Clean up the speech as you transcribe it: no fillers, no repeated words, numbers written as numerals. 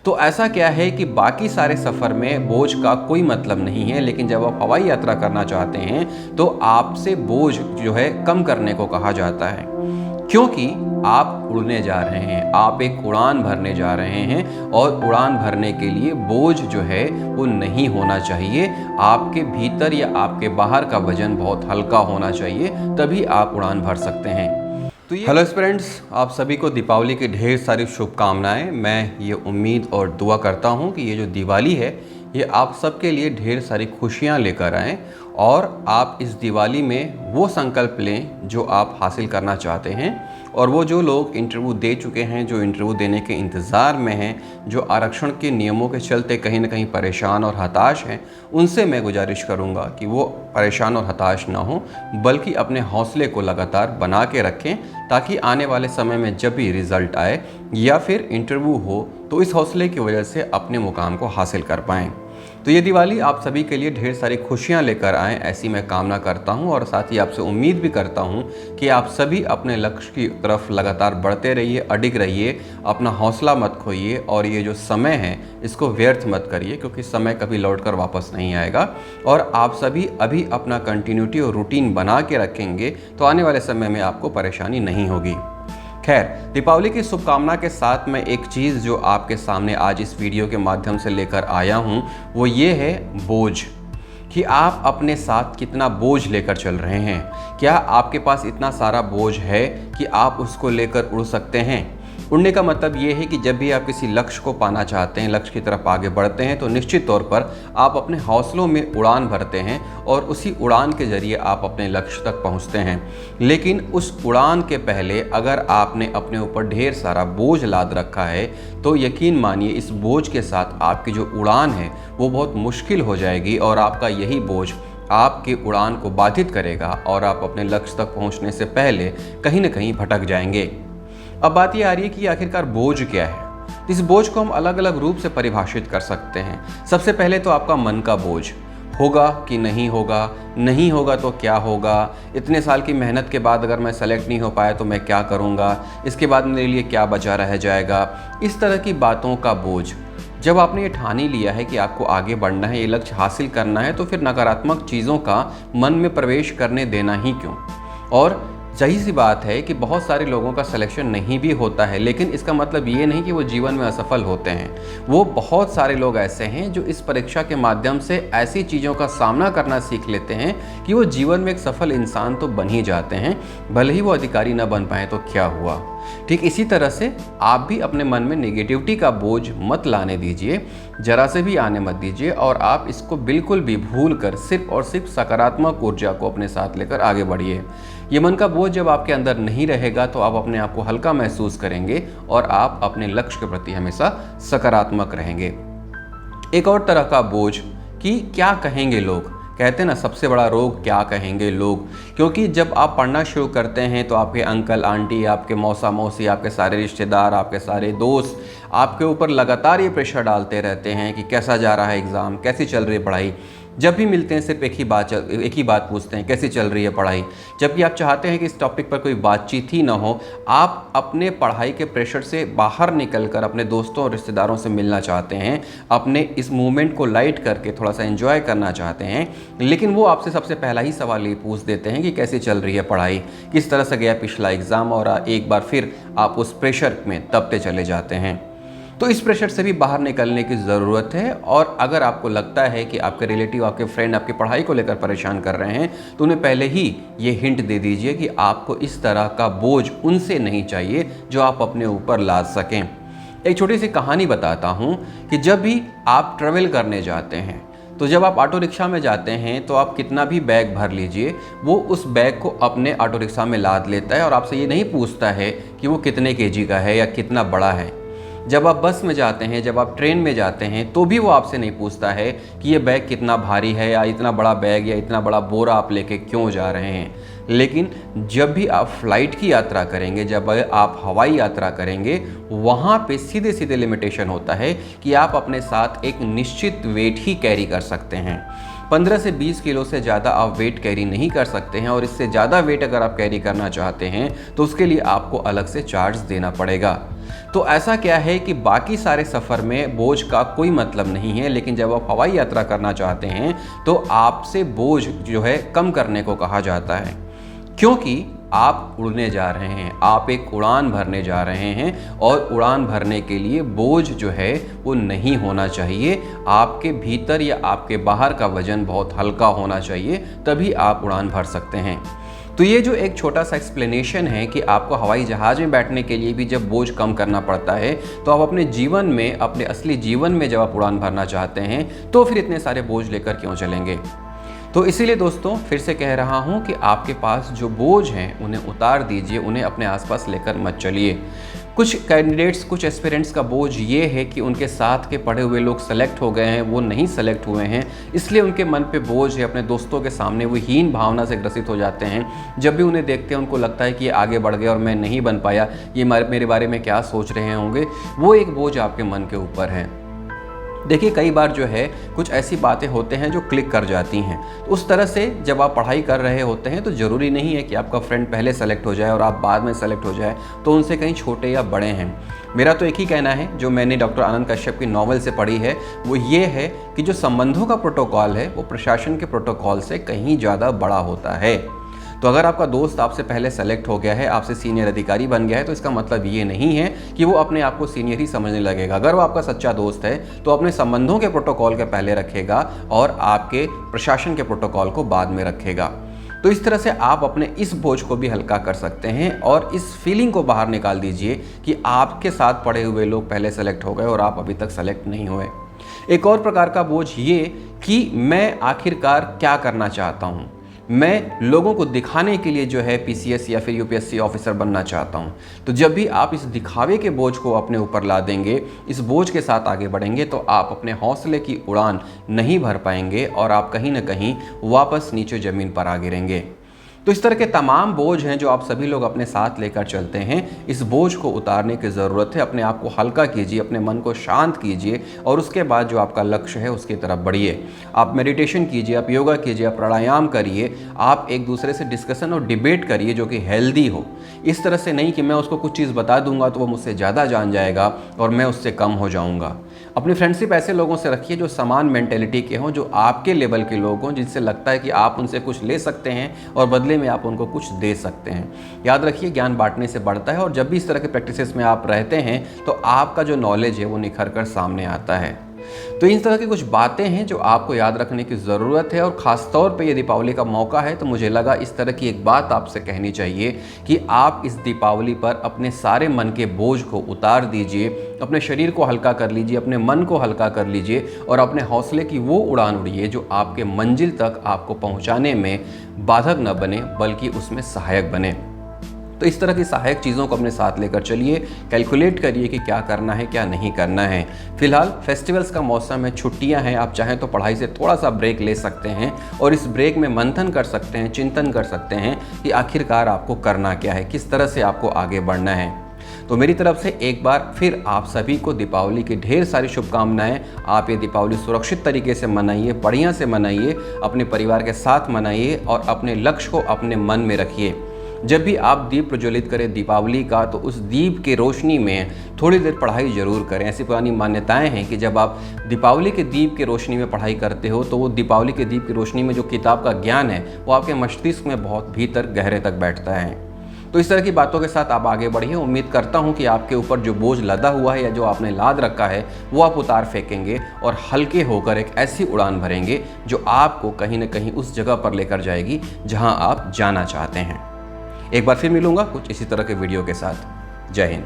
तो ऐसा क्या है कि बाकी सारे सफ़र में बोझ का कोई मतलब नहीं है, लेकिन जब आप हवाई यात्रा करना चाहते हैं तो आपसे बोझ जो है कम करने को कहा जाता है, क्योंकि आप उड़ने जा रहे हैं, आप एक उड़ान भरने जा रहे हैं और उड़ान भरने के लिए बोझ जो है वो नहीं होना चाहिए। आपके भीतर या आपके बाहर का वजन बहुत हल्का होना चाहिए, तभी आप उड़ान भर सकते हैं। तो हेलो फ्रेंड्स, आप सभी को दीपावली की ढेर सारी शुभकामनाएं। मैं ये उम्मीद और दुआ करता हूँ कि ये जो दिवाली है ये आप सबके लिए ढेर सारी खुशियाँ लेकर आएँ और आप इस दिवाली में वो संकल्प लें जो आप हासिल करना चाहते हैं। और वो जो लोग इंटरव्यू दे चुके हैं, जो इंटरव्यू देने के इंतज़ार में हैं, जो आरक्षण के नियमों के चलते कहीं ना कहीं परेशान और हताश हैं, उनसे मैं गुजारिश करूंगा कि वो परेशान और हताश ना हो, बल्कि अपने हौसले को लगातार बना के रखें, ताकि आने वाले समय में जब भी रिज़ल्ट आए या फिर इंटरव्यू हो तो इस हौसले की वजह से अपने मुकाम को हासिल कर पाएँ। तो ये दिवाली आप सभी के लिए ढेर सारी खुशियां लेकर आएँ, ऐसी मैं कामना करता हूं और साथ ही आपसे उम्मीद भी करता हूं कि आप सभी अपने लक्ष्य की तरफ लगातार बढ़ते रहिए, अडिग रहिए, अपना हौसला मत खोइए और ये जो समय है इसको व्यर्थ मत करिए, क्योंकि समय कभी लौटकर वापस नहीं आएगा। और आप सभी अभी अपना कंटिन्यूटी और रूटीन बना के रखेंगे तो आने वाले समय में आपको परेशानी नहीं होगी। खैर, दीपावली की शुभकामना के साथ मैं एक चीज़ जो आपके सामने आज इस वीडियो के माध्यम से लेकर आया हूँ वो ये है बोझ, कि आप अपने साथ कितना बोझ लेकर चल रहे हैं। क्या आपके पास इतना सारा बोझ है कि आप उसको लेकर उड़ सकते हैं? उड़ने का मतलब ये है कि जब भी आप किसी लक्ष्य को पाना चाहते हैं, लक्ष्य की तरफ आगे बढ़ते हैं, तो निश्चित तौर पर आप अपने हौसलों में उड़ान भरते हैं और उसी उड़ान के ज़रिए आप अपने लक्ष्य तक पहुंचते हैं। लेकिन उस उड़ान के पहले अगर आपने अपने ऊपर ढेर सारा बोझ लाद रखा है तो यकीन मानिए इस बोझ के साथ आपकी जो उड़ान है वो बहुत मुश्किल हो जाएगी और आपका यही बोझ आपकी उड़ान को बाधित करेगा और आप अपने लक्ष्य तक पहुँचने से पहले कहीं ना कहीं भटक जाएंगे। अब बात ये आ रही है कि आखिरकार बोझ क्या है। इस बोझ को हम अलग अलग रूप से परिभाषित कर सकते हैं। सबसे पहले तो आपका मन का बोझ, होगा कि नहीं होगा, नहीं होगा तो क्या होगा, इतने साल की मेहनत के बाद अगर मैं सेलेक्ट नहीं हो पाया तो मैं क्या करूँगा, इसके बाद मेरे लिए क्या बचा रह जाएगा, इस तरह की बातों का बोझ। जब आपने ये ठान ही लिया है कि आपको आगे बढ़ना है, ये लक्ष्य हासिल करना है, तो फिर नकारात्मक चीज़ों का मन में प्रवेश करने देना ही क्यों। और सही सी बात है कि बहुत सारे लोगों का सिलेक्शन नहीं भी होता है, लेकिन इसका मतलब ये नहीं कि वो जीवन में असफल होते हैं। वो बहुत सारे लोग ऐसे हैं जो इस परीक्षा के माध्यम से ऐसी चीज़ों का सामना करना सीख लेते हैं कि वो जीवन में एक सफल इंसान तो बन ही जाते हैं, भले ही वो अधिकारी न बन पाए तो क्या हुआ। ठीक इसी तरह से आप भी अपने मन में नेगेटिविटी का बोझ मत लाने दीजिए, जरा से भी आने मत दीजिए, और आप इसको बिल्कुल भी भूल कर सिर्फ और सिर्फ सकारात्मक ऊर्जा को अपने साथ लेकर आगे बढ़िए। ये मन का बोझ जब आपके अंदर नहीं रहेगा तो आप अपने आप को हल्का महसूस करेंगे और आप अपने लक्ष्य के प्रति हमेशा सकारात्मक रहेंगे। एक और तरह का बोझ कि क्या कहेंगे लोग। कहते हैं ना, सबसे बड़ा रोग क्या कहेंगे लोग, क्योंकि जब आप पढ़ना शुरू करते हैं तो आपके अंकल आंटी, आपके मौसा मौसी, आपके सारे रिश्तेदार, आपके सारे दोस्त आपके ऊपर लगातार ये प्रेशर डालते रहते हैं कि कैसा जा रहा है एग्ज़ाम, कैसी चल रही है पढ़ाई। जब भी मिलते हैं सिर्फ एक ही बात पूछते हैं, कैसी चल रही है पढ़ाई। जबकि आप चाहते हैं कि इस टॉपिक पर कोई बातचीत ही ना हो, आप अपने पढ़ाई के प्रेशर से बाहर निकलकर अपने दोस्तों और रिश्तेदारों से मिलना चाहते हैं, अपने इस मूवमेंट को लाइट करके थोड़ा सा एंजॉय करना चाहते हैं, लेकिन वो आपसे सबसे पहला ही सवाल ये पूछ देते हैं कि कैसी चल रही है पढ़ाई, किस तरह से गया पिछला एग्ज़ाम, और एक बार फिर आप उस प्रेशर में दबते चले जाते हैं। तो इस प्रेशर से भी बाहर निकलने की ज़रूरत है। और अगर आपको लगता है कि आपके रिलेटिव, आपके फ्रेंड आपकी पढ़ाई को लेकर परेशान कर रहे हैं, तो उन्हें pहले ही ये हिंट दे दीजिए कि आपको इस तरह का बोझ उनसे नहीं चाहिए जो आप अपने ऊपर लाद सकें। एक छोटी सी कहानी बताता हूँ कि जब भी आप ट्रैवल करने जाते हैं, तो जब आप ऑटो रिक्शा में जाते हैं तो आप कितना भी बैग भर लीजिए, वो उस बैग को अपने ऑटो रिक्शा में लाद लेता है और आपसे ये नहीं पूछता है कि वो कितने केजी का है या कितना बड़ा है। जब आप बस में जाते हैं, जब आप ट्रेन में जाते हैं, तो भी वो आपसे नहीं पूछता है कि ये बैग कितना भारी है या इतना बड़ा बैग या इतना बड़ा बोरा आप लेके क्यों जा रहे हैं। लेकिन जब भी आप फ्लाइट की यात्रा करेंगे, जब आप हवाई यात्रा करेंगे, वहाँ पे सीधे सीधे लिमिटेशन होता है कि आप अपने साथ एक निश्चित वेट ही कैरी कर सकते हैं। 15 से 20 किलो से ज़्यादा आप वेट कैरी नहीं कर सकते हैं, और इससे ज़्यादा वेट अगर आप कैरी करना चाहते हैं तो उसके लिए आपको अलग से चार्ज देना पड़ेगा। तो ऐसा क्या है कि बाकी सारे सफ़र में बोझ का कोई मतलब नहीं है, लेकिन जब आप हवाई यात्रा करना चाहते हैं तो आपसे बोझ जो है कम करने को कहा जाता है, क्योंकि आप उड़ने जा रहे हैं, आप एक उड़ान भरने जा रहे हैं और उड़ान भरने के लिए बोझ जो है वो नहीं होना चाहिए। आपके भीतर या आपके बाहर का वजन बहुत हल्का होना चाहिए, तभी आप उड़ान भर सकते हैं। तो ये जो एक छोटा सा एक्सप्लेनेशन है कि आपको हवाई जहाज़ में बैठने के लिए भी जब बोझ कम करना पड़ता है, तो आप अपने जीवन में, अपने असली जीवन में जब आप उड़ान भरना चाहते हैं तो फिर इतने सारे बोझ लेकर क्यों चलेंगे। तो इसीलिए दोस्तों फिर से कह रहा हूँ कि आपके पास जो बोझ हैं उन्हें उतार दीजिए, उन्हें अपने आसपास लेकर मत चलिए। कुछ कैंडिडेट्स, कुछ एस्पिरेंट्स का बोझ ये है कि उनके साथ के पढ़े हुए लोग सेलेक्ट हो गए हैं, वो नहीं सेलेक्ट हुए हैं, इसलिए उनके मन पे बोझ है। अपने दोस्तों के सामने वो हीन भावना से ग्रसित हो जाते हैं। जब भी उन्हें देखते हैं उनको लगता है कि ये आगे बढ़ गए और मैं नहीं बन पाया, ये मेरे बारे में क्या सोच रहे होंगे। वो एक बोझ आपके मन के ऊपर है। देखिए कई बार जो है कुछ ऐसी बातें होते हैं जो क्लिक कर जाती हैं। तो उस तरह से जब आप पढ़ाई कर रहे होते हैं तो ज़रूरी नहीं है कि आपका फ्रेंड पहले सेलेक्ट हो जाए और आप बाद में सेलेक्ट हो जाए, तो उनसे कहीं छोटे या बड़े हैं। मेरा तो एक ही कहना है जो मैंने डॉक्टर आनंद कश्यप की नॉवल से पढ़ी है, वो ये है कि जो संबंधों का प्रोटोकॉल है वो प्रशासन के प्रोटोकॉल से कहीं ज़्यादा बड़ा होता है। तो अगर आपका दोस्त आपसे पहले सेलेक्ट हो गया है, आपसे सीनियर अधिकारी बन गया है, तो इसका मतलब ये नहीं है कि वो अपने आप को सीनियर ही समझने लगेगा। अगर वो आपका सच्चा दोस्त है तो अपने संबंधों के प्रोटोकॉल के पहले रखेगा और आपके प्रशासन के प्रोटोकॉल को बाद में रखेगा। तो इस तरह से आप अपने इस बोझ को भी हल्का कर सकते हैं और इस फीलिंग को बाहर निकाल दीजिए कि आपके साथ पढ़े हुए लोग पहले सेलेक्ट हो गए और आप अभी तक सेलेक्ट नहीं हुए। एक और प्रकार का बोझ ये कि मैं आखिरकार क्या करना चाहता हूँ, मैं लोगों को दिखाने के लिए जो है पीसीएस या फिर यूपीएससी ऑफिसर बनना चाहता हूं। तो जब भी आप इस दिखावे के बोझ को अपने ऊपर ला देंगे, इस बोझ के साथ आगे बढ़ेंगे, तो आप अपने हौसले की उड़ान नहीं भर पाएंगे और आप कहीं ना कहीं वापस नीचे ज़मीन पर आ गिरेंगे। तो इस तरह के तमाम बोझ हैं जो आप सभी लोग अपने साथ लेकर चलते हैं। इस बोझ को उतारने की ज़रूरत है। अपने आप को हल्का कीजिए, अपने मन को शांत कीजिए और उसके बाद जो आपका लक्ष्य है उसकी तरफ बढ़िए। आप मेडिटेशन कीजिए, आप योगा कीजिए, आप प्राणायाम करिए, आप एक दूसरे से डिस्कशन और डिबेट करिए जो कि हेल्दी हो। इस तरह से नहीं कि मैं उसको कुछ चीज़ बता दूंगा तो वो मुझसे ज़्यादा जान जाएगा और मैं उससे कम हो जाऊँगा। अपनी फ्रेंडशिप ऐसे लोगों से रखिए जो समान मेंटेलिटी के हों, जो आपके लेवल के लोग हों, जिनसे लगता है कि आप उनसे कुछ ले सकते हैं और बदले में आप उनको कुछ दे सकते हैं। याद रखिए ज्ञान बांटने से बढ़ता है और जब भी इस तरह के प्रैक्टिसेस में आप रहते हैं तो आपका जो नॉलेज है वो निखर कर सामने आता है। तो इन तरह की कुछ बातें हैं जो आपको याद रखने की ज़रूरत है और ख़ास तौर पे ये दीपावली का मौका है तो मुझे लगा इस तरह की एक बात आपसे कहनी चाहिए कि आप इस दीपावली पर अपने सारे मन के बोझ को उतार दीजिए, अपने शरीर को हल्का कर लीजिए, अपने मन को हल्का कर लीजिए और अपने हौसले की वो उड़ान उड़िए जो आपके मंजिल तक आपको पहुँचाने में बाधक न बने बल्कि उसमें सहायक बने। तो इस तरह की सहायक चीज़ों को अपने साथ लेकर चलिए, कैलकुलेट करिए कि क्या करना है क्या नहीं करना है। फिलहाल फेस्टिवल्स का मौसम है, छुट्टियां हैं, आप चाहें तो पढ़ाई से थोड़ा सा ब्रेक ले सकते हैं और इस ब्रेक में मंथन कर सकते हैं, चिंतन कर सकते हैं कि आखिरकार आपको करना क्या है, किस तरह से आपको आगे बढ़ना है। तो मेरी तरफ से एक बार फिर आप सभी को दीपावली की ढेर सारी शुभकामनाएं। आप ये दीपावली सुरक्षित तरीके से मनाइए, बढ़िया से मनाइए, अपने परिवार के साथ मनाइए और अपने लक्ष्य को अपने मन में रखिए। जब भी आप दीप प्रज्वलित करें दीपावली का तो उस दीप की रोशनी में थोड़ी देर पढ़ाई ज़रूर करें। ऐसी पुरानी मान्यताएं हैं कि जब आप दीपावली के दीप की रोशनी में पढ़ाई करते हो तो वो दीपावली के दीप की रोशनी में जो किताब का ज्ञान है वो आपके मस्तिष्क में बहुत भीतर गहरे तक बैठता है। तो इस तरह की बातों के साथ आप आगे बढ़िए। उम्मीद करता हूँ कि आपके ऊपर जो बोझ लदा हुआ है या जो आपने लाद रखा है वो आप उतार फेंकेंगे और हल्के होकर एक ऐसी उड़ान भरेंगे जो आपको कहीं ना कहीं उस जगह पर लेकर जाएगी जहाँ आप जाना चाहते हैं। एक बार फिर मिलूंगा कुछ इसी तरह के वीडियो के साथ। जय हिंद।